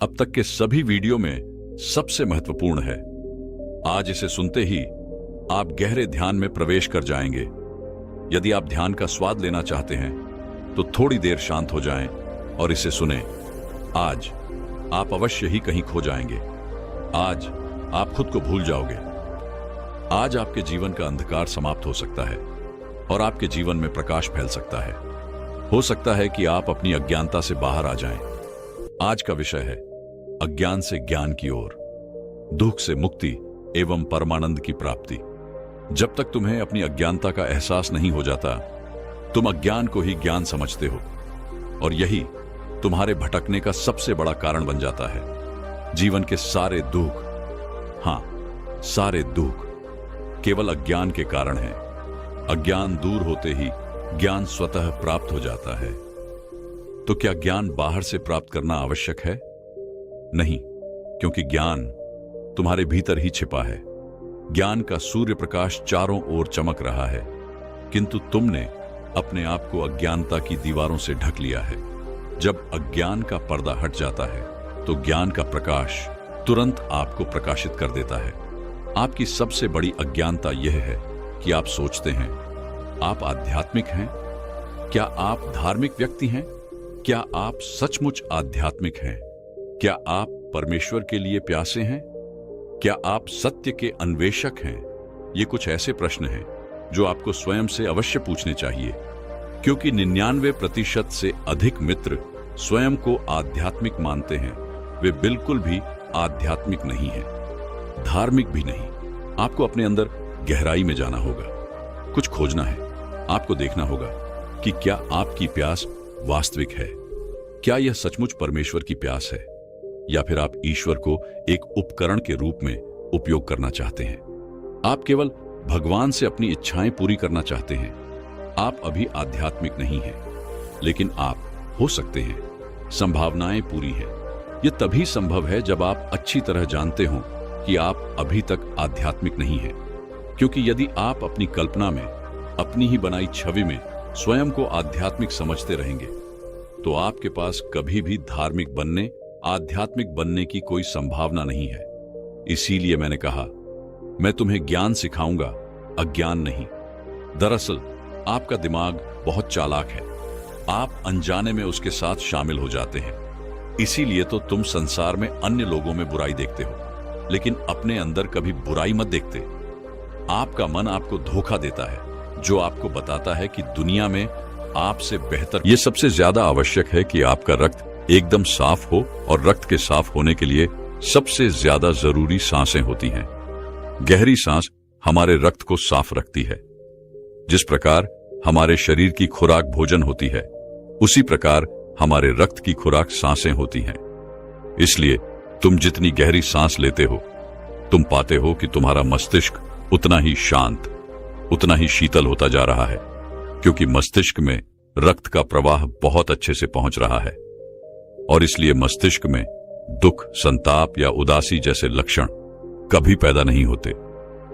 अब तक के सभी वीडियो में सबसे महत्वपूर्ण है। आज इसे सुनते ही आप गहरे ध्यान में प्रवेश कर जाएंगे। यदि आप ध्यान का स्वाद लेना चाहते हैं तो थोड़ी देर शांत हो जाएं और इसे सुनें। आज आप अवश्य ही कहीं खो जाएंगे। आज आप खुद को भूल जाओगे। आज आपके जीवन का अंधकार समाप्त हो सकता है और आपके जीवन में प्रकाश फैल सकता है। हो सकता है कि आप अपनी अज्ञानता से बाहर आ जाएं। आज का विषय है अज्ञान से ज्ञान की ओर, दुख से मुक्ति एवं परमानंद की प्राप्ति। जब तक तुम्हें अपनी अज्ञानता का एहसास नहीं हो जाता, तुम अज्ञान को ही ज्ञान समझते हो और यही तुम्हारे भटकने का सबसे बड़ा कारण बन जाता है। जीवन के सारे दुख, हां, सारे दुख केवल अज्ञान के कारण हैं। अज्ञान दूर होते ही ज्ञान स्वतः प्राप्त हो जाता है। तो क्या ज्ञान बाहर से प्राप्त करना आवश्यक है? नहीं, क्योंकि ज्ञान तुम्हारे भीतर ही छिपा है। ज्ञान का सूर्य प्रकाश चारों ओर चमक रहा है, किंतु तुमने अपने आप को अज्ञानता की दीवारों से ढक लिया है। जब अज्ञान का पर्दा हट जाता है तो ज्ञान का प्रकाश तुरंत आपको प्रकाशित कर देता है। आपकी सबसे बड़ी अज्ञानता यह है कि आप सोचते हैं आप आध्यात्मिक हैं। क्या आप धार्मिक व्यक्ति हैं? क्या आप सचमुच आध्यात्मिक हैं? क्या आप परमेश्वर के लिए प्यासे हैं? क्या आप सत्य के अन्वेषक हैं? ये कुछ ऐसे प्रश्न हैं जो आपको स्वयं से अवश्य पूछने चाहिए, क्योंकि 99% से अधिक मित्र स्वयं को आध्यात्मिक मानते हैं। वे बिल्कुल भी आध्यात्मिक नहीं हैं, धार्मिक भी नहीं। आपको अपने अंदर गहराई में जाना होगा, कुछ खोजना है। आपको देखना होगा कि क्या आपकी प्यास वास्तविक है। क्या यह सचमुच परमेश्वर की प्यास है, या फिर आप ईश्वर को एक उपकरण के रूप में उपयोग करना चाहते हैं? आप केवल भगवान से अपनी इच्छाएं पूरी करना चाहते हैं। आप अभी आध्यात्मिक नहीं हैं, लेकिन आप हो सकते हैं। संभावनाएं पूरी हैं। यह तभी संभव है जब आप अच्छी तरह जानते हो कि आप अभी तक आध्यात्मिक नहीं हैं। क्योंकि यदि आप अपनी कल्पना में, अपनी ही बनाई छवि में स्वयं को आध्यात्मिक समझते रहेंगे, तो आपके पास कभी भी धार्मिक बनने, आध्यात्मिक बनने की कोई संभावना नहीं है। इसीलिए मैंने कहा, मैं तुम्हें ज्ञान सिखाऊंगा, अज्ञान नहीं। दरअसल आपका दिमाग बहुत चालाक है। आप अनजाने में उसके साथ शामिल हो जाते हैं। इसीलिए तो तुम संसार में अन्य लोगों में बुराई देखते हो, लेकिन अपने अंदर कभी बुराई मत देखते। आपका मन आपको धोखा देता है, जो आपको बताता है कि दुनिया में आपसे बेहतर। यह सबसे ज्यादा आवश्यक है कि आपका रक्त एकदम साफ हो, और रक्त के साफ होने के लिए सबसे ज्यादा जरूरी सांसें होती हैं। गहरी सांस हमारे रक्त को साफ रखती है। जिस प्रकार हमारे शरीर की खुराक भोजन होती है, उसी प्रकार हमारे रक्त की खुराक सांसें होती हैं। इसलिए तुम जितनी गहरी सांस लेते हो, तुम पाते हो कि तुम्हारा मस्तिष्क उतना ही शांत, उतना ही शीतल होता जा रहा है, क्योंकि मस्तिष्क में रक्त का प्रवाह बहुत अच्छे से पहुंच रहा है। और इसलिए मस्तिष्क में दुख, संताप या उदासी जैसे लक्षण कभी पैदा नहीं होते।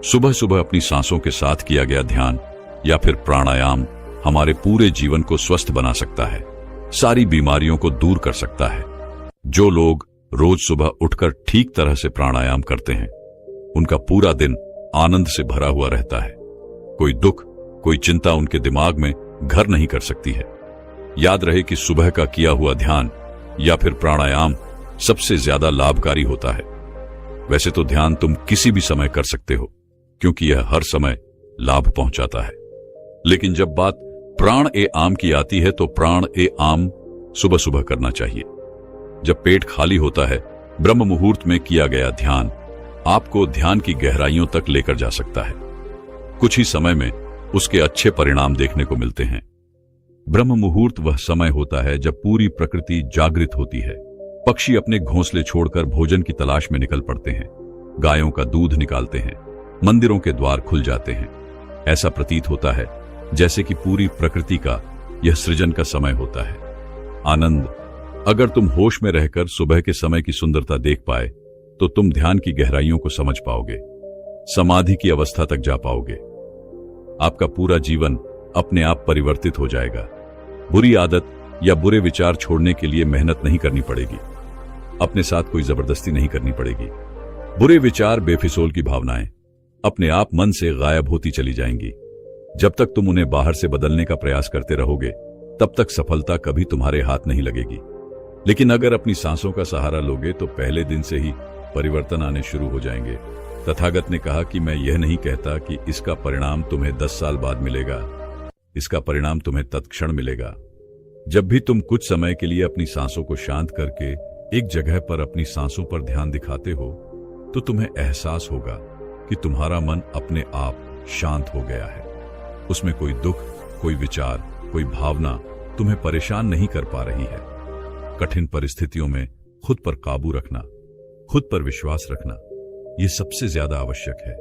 सुबह सुबह अपनी सांसों के साथ किया गया ध्यान या फिर प्राणायाम हमारे पूरे जीवन को स्वस्थ बना सकता है, सारी बीमारियों को दूर कर सकता है। जो लोग रोज सुबह उठकर ठीक तरह से प्राणायाम करते हैं, उनका पूरा दिन आनंद से भरा हुआ रहता है। कोई दुख, कोई चिंता उनके दिमाग में घर नहीं कर सकती है। याद रहे कि सुबह का किया हुआ ध्यान या फिर प्राणायाम सबसे ज्यादा लाभकारी होता है। वैसे तो ध्यान तुम किसी भी समय कर सकते हो, क्योंकि यह हर समय लाभ पहुंचाता है। लेकिन जब बात प्राण ए आम की आती है, तो प्राण ए आम सुबह सुबह करना चाहिए, जब पेट खाली होता है। ब्रह्म मुहूर्त में किया गया ध्यान आपको ध्यान की गहराइयों तक लेकर जा सकता है। कुछ ही समय में उसके अच्छे परिणाम देखने को मिलते हैं। ब्रह्म मुहूर्त वह समय होता है जब पूरी प्रकृति जागृत होती है। पक्षी अपने घोंसले छोड़कर भोजन की तलाश में निकल पड़ते हैं। गायों का दूध निकालते हैं। मंदिरों के द्वार खुल जाते हैं। ऐसा प्रतीत होता है जैसे कि पूरी प्रकृति का यह सृजन का समय होता है। आनंद, अगर तुम होश में रहकर सुबह के समय की सुंदरता देख पाए, तो तुम ध्यान की गहराइयों को समझ पाओगे, समाधि की अवस्था तक जा पाओगे। आपका पूरा जीवन अपने आप परिवर्तित हो जाएगा। बुरी आदत या बुरे विचार छोड़ने के लिए मेहनत नहीं करनी पड़ेगी। अपने साथ कोई जबरदस्ती नहीं करनी पड़ेगी। बुरे विचार, बेफिजूल की भावनाएं अपने आप मन से गायब होती चली जाएंगी। जब तक तुम उन्हें बाहर से बदलने का प्रयास करते रहोगे, तब तक सफलता कभी तुम्हारे हाथ नहीं लगेगी। लेकिन अगर अपनी सांसों का सहारा लोगे तो पहले दिन से ही परिवर्तन आने शुरू हो जाएंगे। तथागत ने कहा कि मैं यह नहीं कहता कि इसका परिणाम तुम्हें 10 साल बाद मिलेगा, इसका परिणाम तुम्हें तत्क्षण मिलेगा। जब भी तुम कुछ समय के लिए अपनी सांसों को शांत करके एक जगह पर अपनी सांसों पर ध्यान दिखाते हो, तो तुम्हें एहसास होगा कि तुम्हारा मन अपने आप शांत हो गया है। उसमें कोई दुख, कोई विचार, कोई भावना तुम्हें परेशान नहीं कर पा रही है। कठिन परिस्थितियों में खुद पर काबू रखना, खुद पर विश्वास रखना, यह सबसे ज्यादा आवश्यक है।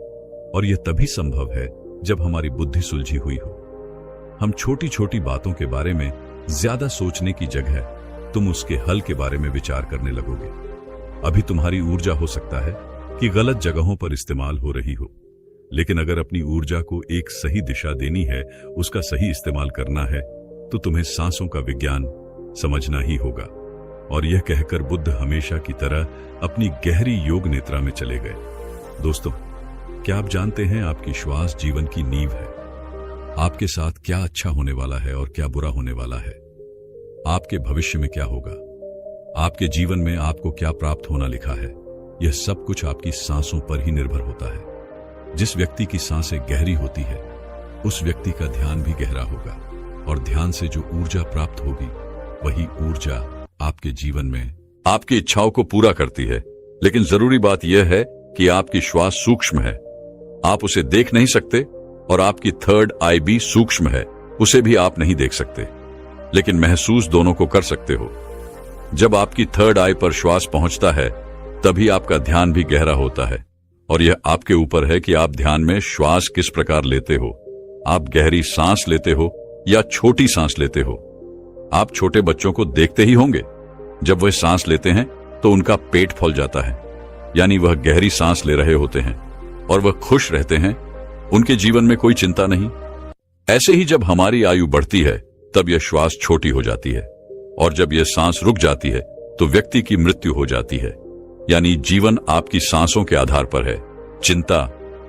और यह तभी संभव है जब हमारी बुद्धि सुलझी हुई हो। हम छोटी छोटी बातों के बारे में ज्यादा सोचने की जगह तुम उसके हल के बारे में विचार करने लगोगे। अभी तुम्हारी ऊर्जा हो सकता है कि गलत जगहों पर इस्तेमाल हो रही हो, लेकिन अगर अपनी ऊर्जा को एक सही दिशा देनी है, उसका सही इस्तेमाल करना है, तो तुम्हें सांसों का विज्ञान समझना ही होगा। और यह कहकर बुद्ध हमेशा की तरह अपनी गहरी योग निद्रा में चले गए। दोस्तों, क्या आप जानते हैं आपकी श्वास जीवन की नींव है। आपके साथ क्या अच्छा होने वाला है और क्या बुरा होने वाला है, आपके भविष्य में क्या होगा, आपके जीवन में आपको क्या प्राप्त होना लिखा है, यह सब कुछ आपकी सांसों पर ही निर्भर होता है। जिस व्यक्ति की सांसें गहरी होती है, उस व्यक्ति का ध्यान भी गहरा होगा, और ध्यान से जो ऊर्जा प्राप्त होगी, वही ऊर्जा आपके जीवन में आपकी इच्छाओं को पूरा करती है। लेकिन जरूरी बात यह है कि आपकी श्वास सूक्ष्म है, आप उसे देख नहीं सकते, और आपकी थर्ड आई भी सूक्ष्म है, उसे भी आप नहीं देख सकते, लेकिन महसूस दोनों को कर सकते हो। जब आपकी थर्ड आई पर श्वास पहुंचता है, तभी आपका ध्यान भी गहरा होता है, और यह आपके ऊपर है कि आप ध्यान में श्वास किस प्रकार लेते हो। आप गहरी सांस लेते हो या छोटी सांस लेते हो। आप छोटे बच्चों को देखते ही होंगे, जब वह सांस लेते हैं तो उनका पेट फूल जाता है, यानी वह गहरी सांस ले रहे होते हैं और वह खुश रहते हैं, उनके जीवन में कोई चिंता नहीं। ऐसे ही जब हमारी आयु बढ़ती है, तब यह श्वास छोटी हो जाती है, और जब यह सांस रुक जाती है तो व्यक्ति की मृत्यु हो जाती है। यानी जीवन आपकी सांसों के आधार पर है। चिंता,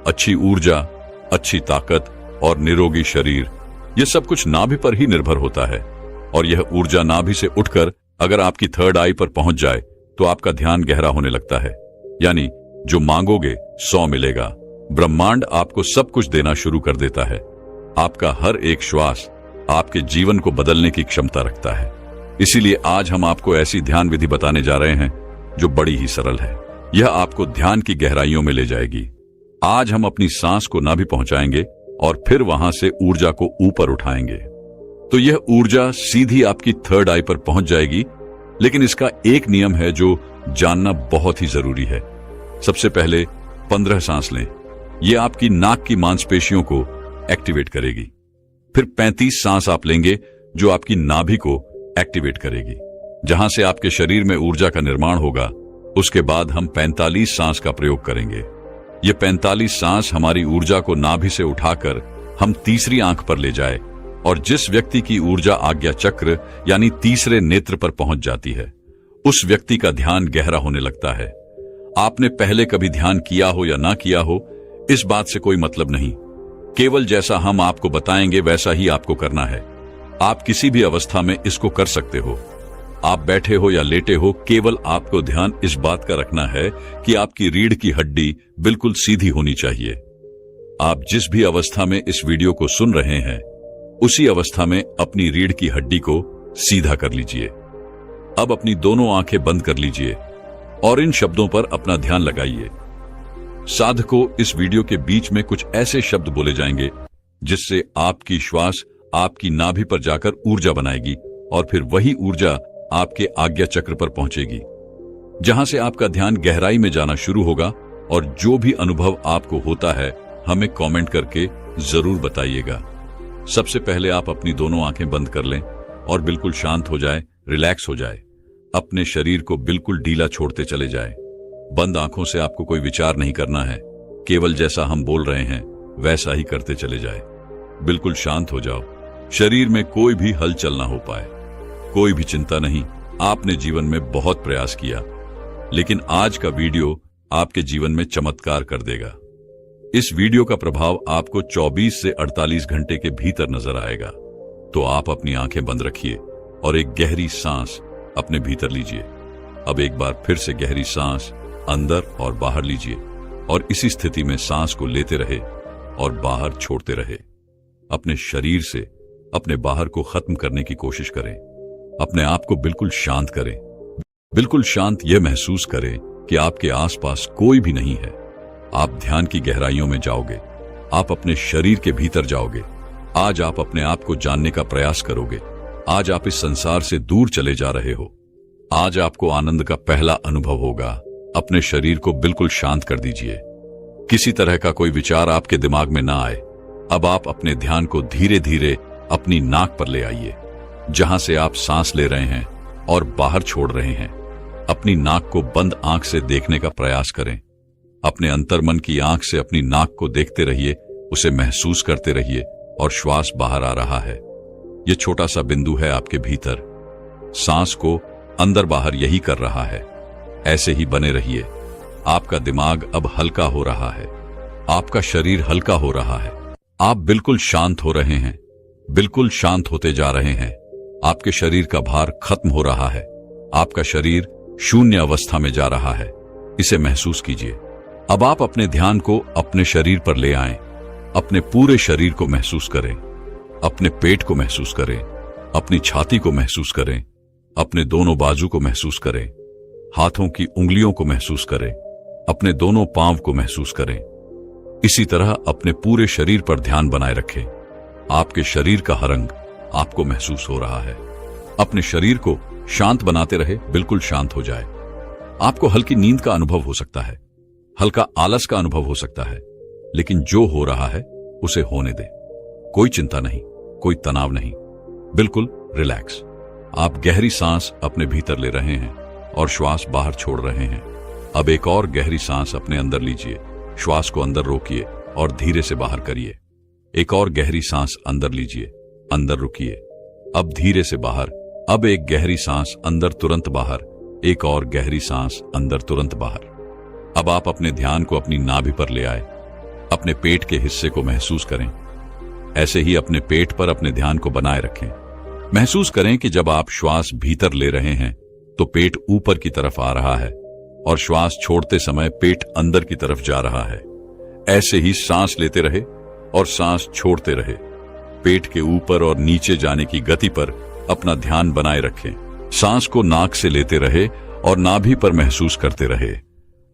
अच्छी ऊर्जा, अच्छी ताकत और निरोगी शरीर, यह सब कुछ नाभि पर ही निर्भर होता है। और यह ऊर्जा नाभि से उठकर अगर आपकी थर्ड आई पर पहुंच जाए तो आपका ध्यान गहरा होने लगता है। यानी जो मांगोगे 100 मिलेगा। ब्रह्मांड आपको सब कुछ देना शुरू कर देता है। आपका हर एक श्वास आपके जीवन को बदलने की क्षमता रखता है। इसीलिए आज हम आपको ऐसी ध्यान विधि बताने जा रहे हैं जो बड़ी ही सरल है। यह आपको ध्यान की गहराइयों में ले जाएगी। आज हम अपनी सांस को नाभि पहुंचाएंगे और फिर वहां से ऊर्जा को ऊपर उठाएंगे, तो यह ऊर्जा सीधी आपकी थर्ड आई पर पहुंच जाएगी। लेकिन इसका एक नियम है जो जानना बहुत ही जरूरी है। सबसे पहले 15 सांस लें, यह आपकी नाक की मांसपेशियों को एक्टिवेट करेगी। फिर 35 सांस आप लेंगे जो आपकी नाभि को एक्टिवेट करेगी, जहां से आपके शरीर में ऊर्जा का निर्माण होगा। उसके बाद हम 45 सांस का प्रयोग करेंगे। ये 45 सांस हमारी ऊर्जा को नाभि से उठाकर हम तीसरी आंख पर ले जाए, और जिस व्यक्ति की ऊर्जा आज्ञा चक्र यानी तीसरे नेत्र पर पहुंच जाती है, उस व्यक्ति का ध्यान गहरा होने लगता है। आपने पहले कभी ध्यान किया हो या ना किया हो, इस बात से कोई मतलब नहीं। केवल जैसा हम आपको बताएंगे वैसा ही आपको करना है। आप किसी भी अवस्था में इसको कर सकते हो। आप बैठे हो या लेटे हो, केवल आपको ध्यान इस बात का रखना है कि आपकी रीढ़ की हड्डी बिल्कुल सीधी होनी चाहिए। आप जिस भी अवस्था में इस वीडियो को सुन रहे हैं, उसी अवस्था में अपनी रीढ़ की हड्डी को सीधा कर लीजिए। अब अपनी दोनों आंखें बंद कर लीजिए और इन शब्दों पर अपना ध्यान लगाइए। साधकों, इस वीडियो के बीच में कुछ ऐसे शब्द बोले जाएंगे जिससे आपकी श्वास आपकी नाभि पर जाकर ऊर्जा बनाएगी, और फिर वही ऊर्जा आपके आज्ञा चक्र पर पहुंचेगी, जहां से आपका ध्यान गहराई में जाना शुरू होगा। और जो भी अनुभव आपको होता है, हमें कमेंट करके जरूर बताइएगा। सबसे पहले आप अपनी दोनों आंखें बंद कर लें और बिल्कुल शांत हो जाए, रिलैक्स हो जाए। अपने शरीर को बिल्कुल ढीला छोड़ते चले जाए। बंद आंखों से आपको कोई विचार नहीं करना है, केवल जैसा हम बोल रहे हैं वैसा ही करते चले जाए। बिल्कुल शांत हो जाओ। शरीर में कोई भी हलचल ना हो पाए, कोई भी चिंता नहीं। आपने जीवन में बहुत प्रयास किया, लेकिन आज का वीडियो आपके जीवन में चमत्कार कर देगा। इस वीडियो का प्रभाव आपको 24 से 48 घंटे के भीतर नजर आएगा। तो आप अपनी आंखें बंद रखिए और एक गहरी सांस अपने भीतर लीजिए। अब एक बार फिर से गहरी सांस अंदर और बाहर लीजिए और इसी स्थिति में सांस को लेते रहे और बाहर छोड़ते रहे। अपने शरीर से अपने बाहर को खत्म करने की कोशिश करें। अपने आप को बिल्कुल शांत करें। बिल्कुल शांत यह महसूस करें कि आपके आसपास कोई भी नहीं है। आप ध्यान की गहराइयों में जाओगे। आप अपने शरीर के भीतर जाओगे। आज आप अपने आप को जानने का प्रयास करोगे। आज आप इस संसार से दूर चले जा रहे हो। आज आपको आनंद का पहला अनुभव होगा। अपने शरीर को बिल्कुल शांत कर दीजिए। किसी तरह का कोई विचार आपके दिमाग में ना आए। अब आप अपने ध्यान को धीरे धीरे अपनी नाक पर ले आइए, जहां से आप सांस ले रहे हैं और बाहर छोड़ रहे हैं। अपनी नाक को बंद आंख से देखने का प्रयास करें। अपने अंतर्मन की आंख से अपनी नाक को देखते रहिए, उसे महसूस करते रहिए और श्वास बाहर आ रहा है। यह छोटा सा बिंदु है आपके भीतर। सांस को अंदर बाहर यही कर रहा है। ऐसे ही बने रहिए। आपका दिमाग अब हल्का हो रहा है। आपका शरीर हल्का हो रहा है। आप बिल्कुल शांत हो रहे हैं। बिल्कुल शांत होते जा रहे हैं। आपके शरीर का भार खत्म हो रहा है। आपका शरीर शून्य अवस्था में जा रहा है। इसे महसूस कीजिए। अब आप अपने ध्यान को अपने शरीर पर ले आएं। अपने पूरे शरीर को महसूस करें। अपने पेट को महसूस करें। अपनी छाती को महसूस करें। अपने दोनों बाजू को महसूस करें। हाथों की उंगलियों को महसूस करें। अपने दोनों पांव को महसूस करें। इसी तरह अपने पूरे शरीर पर ध्यान बनाए रखें। आपके शरीर का हर अंग आपको महसूस हो रहा है। अपने शरीर को शांत बनाते रहे, बिल्कुल शांत हो जाए। आपको हल्की नींद का अनुभव हो सकता है, हल्का आलस का अनुभव हो सकता है, लेकिन जो हो रहा है उसे होने दें। कोई चिंता नहीं, कोई तनाव नहीं, बिल्कुल रिलैक्स। आप गहरी सांस अपने भीतर ले रहे हैं और श्वास बाहर छोड़ रहे हैं। अब एक और गहरी सांस अपने अंदर लीजिए। श्वास को अंदर रोकिए और धीरे से बाहर करिए। एक और गहरी सांस अंदर लीजिए, अंदर रुकिए, अब धीरे से बाहर। अब एक गहरी सांस अंदर, तुरंत बाहर। एक और गहरी सांस अंदर, तुरंत बाहर। अब आप अपने ध्यान को अपनी नाभि पर ले आए। अपने पेट के हिस्से को महसूस करें। ऐसे ही अपने पेट पर अपने ध्यान को बनाए रखें। महसूस करें कि जब आप श्वास भीतर ले रहे हैं तो पेट ऊपर की तरफ आ रहा है और श्वास छोड़ते समय पेट अंदर की तरफ जा रहा है। ऐसे ही सांस लेते रहे और सांस छोड़ते रहे। पेट के ऊपर और नीचे जाने की गति पर अपना ध्यान बनाए रखें। सांस को नाक से लेते रहे और नाभि पर महसूस करते रहे।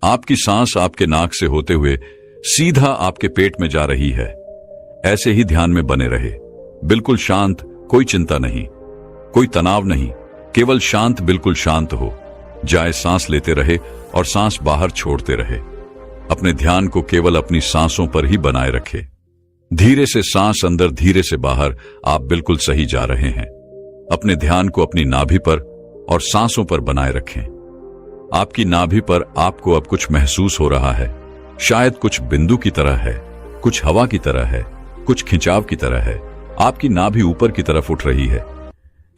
आपकी सांस आपके नाक से होते हुए सीधा आपके पेट में जा रही है। ऐसे ही ध्यान में बने रहे। बिल्कुल शांत, कोई चिंता नहीं, कोई तनाव नहीं, केवल शांत, बिल्कुल शांत हो जाए। सांस लेते रहे और सांस बाहर छोड़ते रहे। अपने ध्यान को केवल अपनी सांसों पर ही बनाए रखे। धीरे से सांस अंदर, धीरे से बाहर। आप बिल्कुल सही जा रहे हैं। अपने ध्यान को अपनी नाभि पर और सांसों पर बनाए रखें। आपकी नाभि पर आपको अब कुछ महसूस हो रहा है। शायद कुछ बिंदु की तरह है, कुछ हवा की तरह है, कुछ खिंचाव की तरह है। आपकी नाभि ऊपर की तरफ उठ रही है।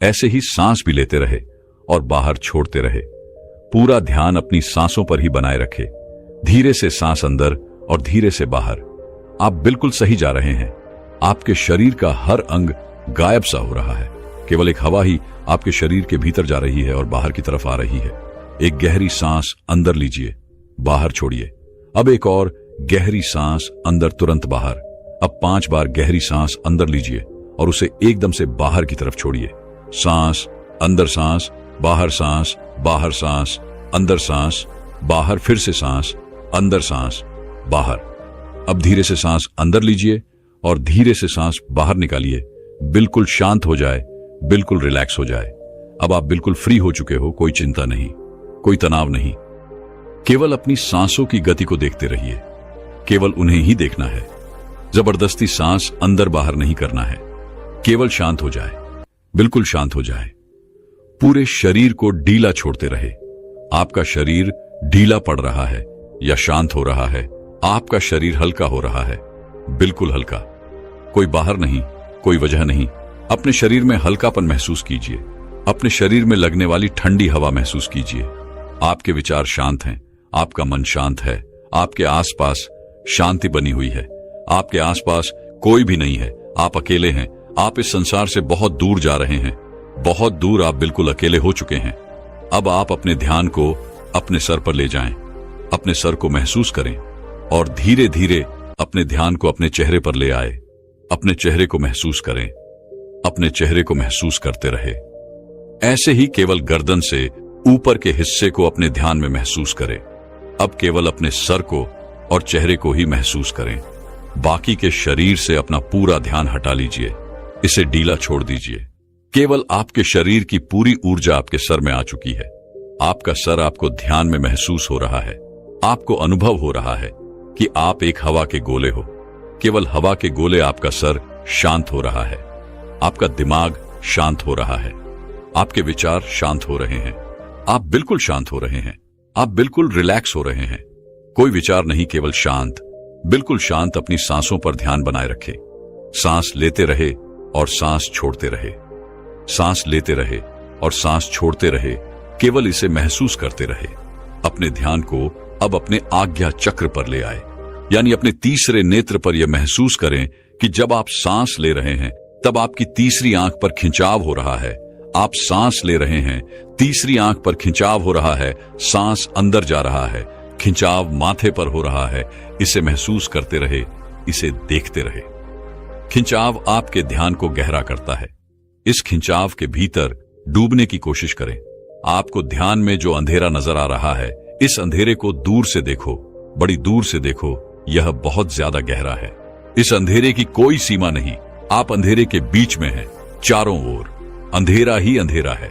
ऐसे ही सांस भी लेते रहे और बाहर छोड़ते रहे। पूरा ध्यान अपनी सांसों पर ही बनाए रखे। धीरे से सांस अंदर और धीरे से बाहर। आप बिल्कुल सही जा रहे हैं। आपके शरीर का हर अंग गायब सा हो रहा है। केवल एक हवा ही आपके शरीर के भीतर जा रही है और बाहर की तरफ आ रही है। एक गहरी सांस अंदर लीजिए, बाहर छोड़िए। अब एक और गहरी सांस अंदर, तुरंत बाहर। अब 5 बार गहरी सांस अंदर लीजिए और उसे एकदम से बाहर की तरफ छोड़िए। सांस अंदर, सांस बाहर, सांस बाहर, सांस अंदर, सांस बाहर, फिर से सांस अंदर, सांस बाहर। अब धीरे से सांस अंदर लीजिए और धीरे से सांस बाहर निकालिए। बिल्कुल शांत हो जाए, बिल्कुल रिलैक्स हो जाए। अब आप बिल्कुल फ्री हो चुके हो। कोई चिंता नहीं, कोई तनाव नहीं। केवल अपनी सांसों की गति को देखते रहिए। केवल उन्हें ही देखना है। जबरदस्ती सांस अंदर बाहर नहीं करना है। केवल शांत हो जाए, बिल्कुल शांत हो जाए। पूरे शरीर को ढीला छोड़ते रहे। आपका शरीर ढीला पड़ रहा है या शांत हो रहा है। आपका शरीर हल्का हो रहा है, बिल्कुल हल्का। कोई बाहर नहीं, कोई वजह नहीं। अपने शरीर में हल्कापन महसूस कीजिए। अपने शरीर में लगने वाली ठंडी हवा महसूस कीजिए। आपके विचार शांत हैं, आपका मन शांत है, आपके आसपास शांति बनी हुई है, आपके आसपास कोई भी नहीं है, आप अकेले हैं, आप इस संसार से बहुत दूर जा रहे हैं, बहुत दूर, आप बिल्कुल अकेले हो चुके हैं। अब आप अपने ध्यान को अपने सर पर ले जाएं, अपने सर को महसूस करें और धीरे धीरे अपने ध्यान को अपने चेहरे पर ले आए। अपने चेहरे को महसूस करें, अपने चेहरे को महसूस करते रहे। ऐसे ही केवल गर्दन से ऊपर के हिस्से को अपने ध्यान में महसूस करें। अब केवल अपने सर को और चेहरे को ही महसूस करें। बाकी के शरीर से अपना पूरा ध्यान हटा लीजिए, इसे ढीला छोड़ दीजिए। केवल आपके शरीर की पूरी ऊर्जा आपके सर में आ चुकी है। आपका सर आपको ध्यान में महसूस हो रहा है। आपको अनुभव हो रहा है कि आप एक हवा के गोले हो। केवल हवा के गोले आपका सर शांत हो रहा है। आपका दिमाग शांत हो रहा है। आपके विचार शांत हो रहे हैं। आप बिल्कुल शांत हो रहे हैं। आप बिल्कुल रिलैक्स हो रहे हैं। कोई विचार नहीं, केवल शांत, बिल्कुल शांत। अपनी सांसों पर ध्यान बनाए रखें। सांस लेते रहे और सांस छोड़ते रहे, सांस लेते रहे और सांस छोड़ते रहे। केवल इसे महसूस करते रहे। अपने ध्यान को अब अपने आज्ञा चक्र पर ले आए, यानी अपने तीसरे नेत्र पर यह महसूस करें कि जब आप सांस ले रहे हैं तब आपकी तीसरी आंख पर खिंचाव हो रहा है। आप सांस ले रहे हैं, तीसरी आंख पर खिंचाव हो रहा है, सांस अंदर जा रहा है, खिंचाव माथे पर हो रहा है। इसे महसूस करते रहे, इसे देखते रहे। खिंचाव आपके ध्यान को गहरा करता है। इस खिंचाव के भीतर डूबने की कोशिश करें। आपको ध्यान में जो अंधेरा नजर आ रहा है, इस अंधेरे को दूर से देखो, बड़ी दूर से देखो। यह बहुत ज्यादा गहरा है। इस अंधेरे की कोई सीमा नहीं। आप अंधेरे के बीच में हैं। चारों ओर अंधेरा ही अंधेरा है।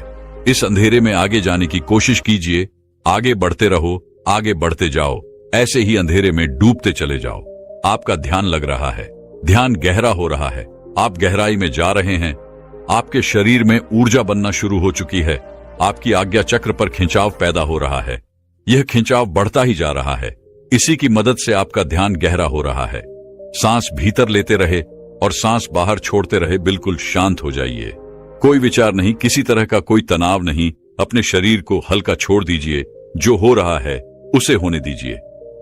इस अंधेरे में आगे जाने की कोशिश कीजिए। आगे बढ़ते रहो, आगे बढ़ते जाओ। ऐसे ही अंधेरे में डूबते चले जाओ। आपका ध्यान लग रहा है, ध्यान गहरा हो रहा है। आप गहराई में जा रहे हैं। आपके शरीर में ऊर्जा बनना शुरू हो चुकी है। आपकी आज्ञा चक्र पर खिंचाव पैदा हो रहा है। यह खिंचाव बढ़ता ही जा रहा है। इसी की मदद से आपका ध्यान गहरा हो रहा है। सांस भीतर लेते रहे और सांस बाहर छोड़ते रहे। बिल्कुल शांत हो जाइए। कोई विचार नहीं, किसी तरह का कोई तनाव नहीं। अपने शरीर को हल्का छोड़ दीजिए। जो हो रहा है उसे होने दीजिए।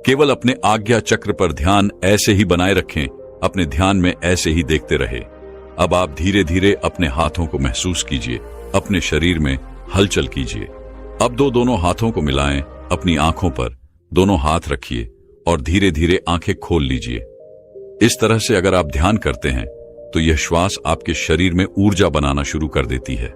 केवल अपने आज्ञा चक्र पर ध्यान ऐसे ही बनाए रखें। अपने ध्यान में ऐसे ही देखते रहे। अब आप धीरे धीरे अपने हाथों को महसूस कीजिए। अपने शरीर में हलचल कीजिए। अब दोनों हाथों को मिलाएं। अपनी आंखों पर दोनों हाथ रखिए और धीरे धीरे आंखें खोल लीजिए। इस तरह से अगर आप ध्यान करते हैं तो यह श्वास आपके शरीर में ऊर्जा बनाना शुरू कर देती है।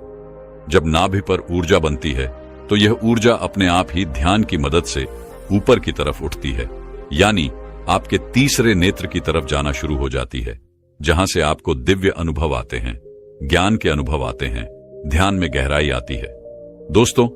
जब नाभि पर ऊर्जा बनती है तो यह ऊर्जा अपने आप ही ध्यान की मदद से ऊपर की तरफ उठती है, यानी आपके तीसरे नेत्र की तरफ जाना शुरू हो जाती है, जहां से आपको दिव्य अनुभव आते हैं, ज्ञान के अनुभव आते हैं, ध्यान में गहराई आती है। दोस्तों,